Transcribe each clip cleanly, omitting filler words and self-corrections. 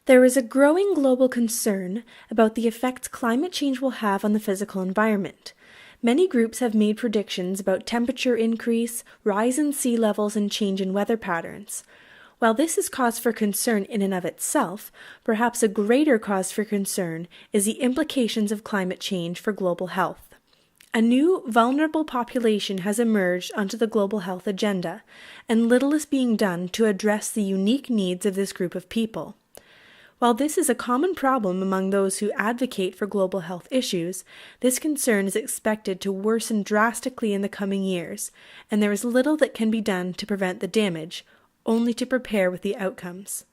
There is a growing global concern about the effects climate change will have on the physical environment. Many groups have made predictions about temperature increase, rise in sea levels, and change in weather patterns. While this is cause for concern in and of itself, perhaps a greater cause for concern is the implications of climate change for global health. A new, vulnerable population has emerged onto the global health agenda, and little is being done to address the unique needs of this group of people. While this is a common problem among those who advocate for global health issues, this concern is expected to worsen drastically in the coming years, and there is little that can be done to prevent the damage, only to prepare with the outcomes.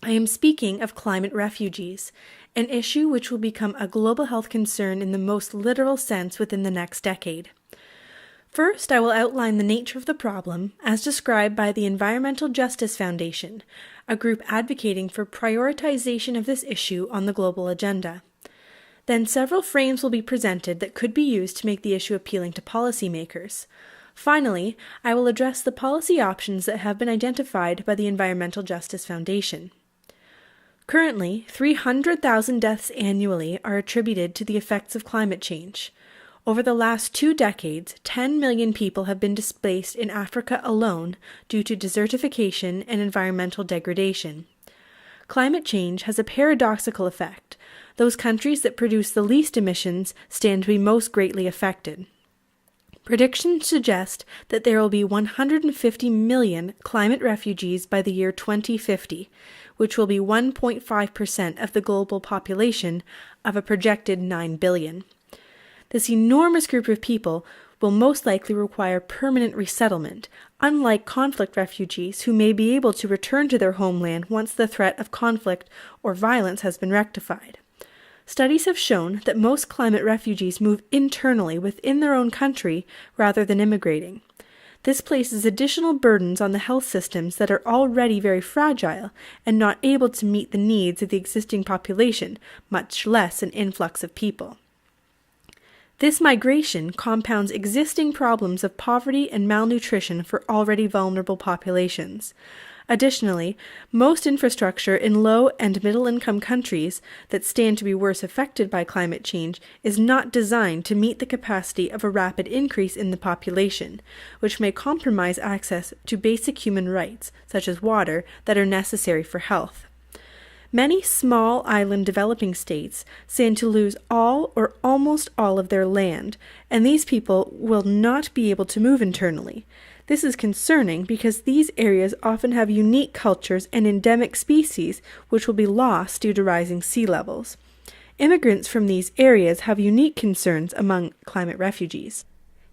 I am speaking of climate refugees, an issue which will become a global health concern in the most literal sense within the next decade. First, I will outline the nature of the problem as described by the Environmental Justice Foundation, a group advocating for prioritization of this issue on the global agenda. Then several frames will be presented that could be used to make the issue appealing to policymakers. Finally, I will address the policy options that have been identified by the Environmental Justice Foundation. Currently, 300,000 deaths annually are attributed to the effects of climate change. Over the last 2 decades, 10 million people have been displaced in Africa alone due to desertification and environmental degradation. Climate change has a paradoxical effect. Those countries that produce the least emissions stand to be most greatly affected. Predictions suggest that there will be 150 million climate refugees by the year 2050, which will be 1.5% of the global population of a projected 9 billion. This enormous group of people will most likely require permanent resettlement, unlike conflict refugees who may be able to return to their homeland once the threat of conflict or violence has been rectified. Studies have shown that most climate refugees move internally within their own country rather than immigrating. This places additional burdens on the health systems that are already very fragile and not able to meet the needs of the existing population, much less an influx of people. This migration compounds existing problems of poverty and malnutrition for already vulnerable populations. Additionally, most infrastructure in low and middle-income countries that stand to be worse affected by climate change is not designed to meet the capacity of a rapid increase in the population, which may compromise access to basic human rights, such as water, that are necessary for health. Many small island developing states stand to lose all or almost all of their land, and these people will not be able to move internally. This is concerning because these areas often have unique cultures and endemic species which will be lost due to rising sea levels. Immigrants from these areas have unique concerns among climate refugees.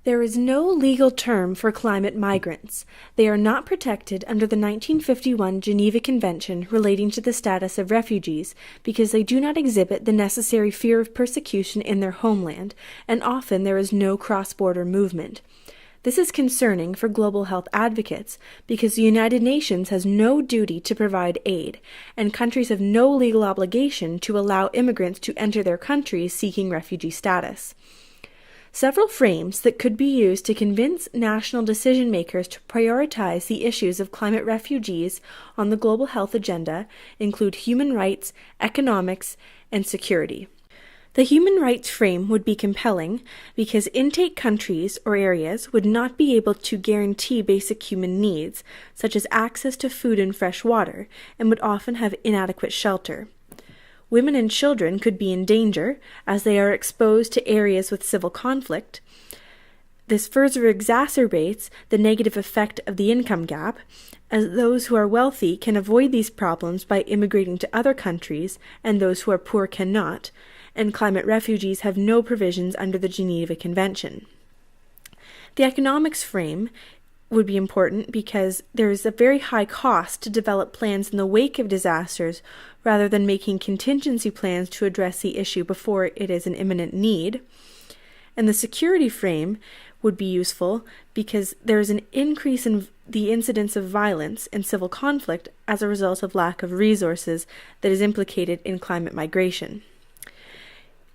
There is no legal term for climate migrants. They are not protected under the 1951 Geneva Convention relating to the status of refugees because they do not exhibit the necessary fear of persecution in their homeland, and often there is no cross-border movement. This is concerning for global health advocates because the United Nations has no duty to provide aid, and countries have no legal obligation to allow immigrants to enter their countries seeking refugee status. Several frames that could be used to convince national decision-makers to prioritize the issues of climate refugees on the global health agenda include human rights, economics, and security. The human rights frame would be compelling because intake countries or areas would not be able to guarantee basic human needs, such as access to food and fresh water, and would often have inadequate shelter. Women and children could be in danger as they are exposed to areas with civil conflict. This further exacerbates the negative effect of the income gap, as those who are wealthy can avoid these problems by immigrating to other countries, and those who are poor cannot, and climate refugees have no provisions under the Geneva Convention. The economics frame would be important because there is a very high cost to develop plans in the wake of disasters rather than making contingency plans to address the issue before it is an imminent need. And the security frame would be useful because there is an increase in the incidence of violence and civil conflict as a result of lack of resources that is implicated in climate migration.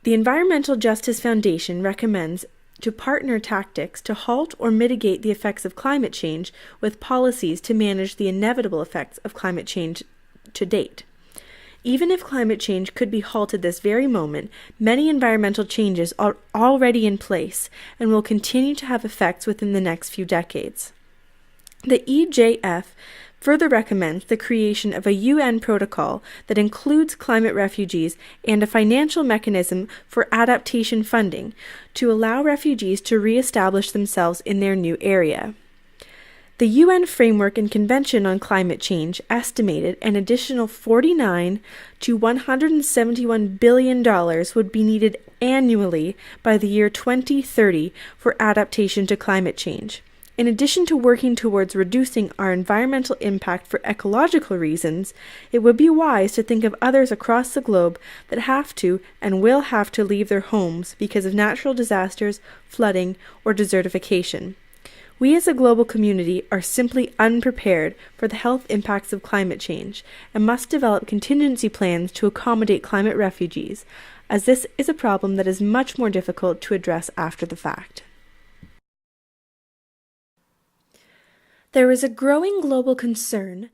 The Environmental Justice Foundation recommends to partner tactics to halt or mitigate the effects of climate change with policies to manage the inevitable effects of climate change to date. Even if climate change could be halted this very moment, many environmental changes are already in place and will continue to have effects within the next few decades. The EJF further recommends the creation of a UN protocol that includes climate refugees and a financial mechanism for adaptation funding to allow refugees to re-establish themselves in their new area. The UN Framework and Convention on Climate Change estimated an additional $49 to $171 billion would be needed annually by the year 2030 for adaptation to climate change. In addition to working towards reducing our environmental impact for ecological reasons, it would be wise to think of others across the globe that have to and will have to leave their homes because of natural disasters, flooding, or desertification. We as a global community are simply unprepared for the health impacts of climate change and must develop contingency plans to accommodate climate refugees, as this is a problem that is much more difficult to address after the fact. There is a growing global concern